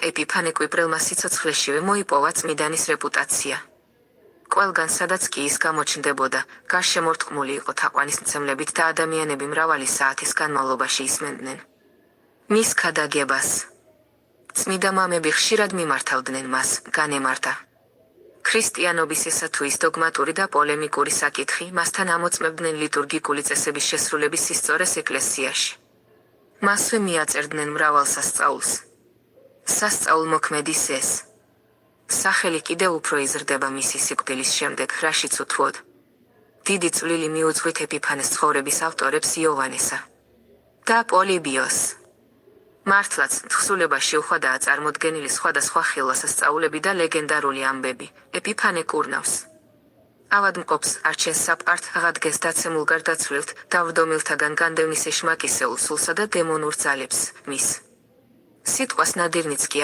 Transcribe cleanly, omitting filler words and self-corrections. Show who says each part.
Speaker 1: ეპიფანე კვიპრელმა სიცოცხლეშივე მოიპოვა წმიდანის რეპუტაცია. ყველგან სადაც კი ის გამოჩნდებოდა, გარშემორტყმული იყო თაყვანისმცემლებით და ადამიანები მრავალი საათის განმავლობაში ისმენდნენ მის ქადაგებას. წმიდა მამები ხშირად მიმართავდნენ მას, განემართა ქრისტიანობის ესა თუ ის დოგმატური და პოლემიკური საკითხი, მასთან ამოწმებდნენ ლიტურგიკული წესების შესრულების სისწორეს ეკლესიაში. მასვე მიაწერდნენ მრავალ სასწაულს. სასწაულმოქმედის ეს სახელი კიდევ უფრო იზრდება მისი სიკვდილის შემდეგ, რაშიც უთუოდ დიდი წვლილი მიუძღვით ეპიფანეს ცხოვრების ავტორებს იოვანესა და პოლიბიოს. მართლაც, თხზულებაში უხვადაა წარმოდგენილი სხვადასხვა ხილვასასწაულები და ლეგენდარული ამბები. ეპიფანე კურნავს ავადმყოფს, არჩენს საპყართ, აღადგეს დაცემულ გარდაცვლილთ, დავრდომილთაგან განდევნის ეშმაკისეულ სულსა და დემონურ ძალებს. მის სიტყვას ნადირნიც კი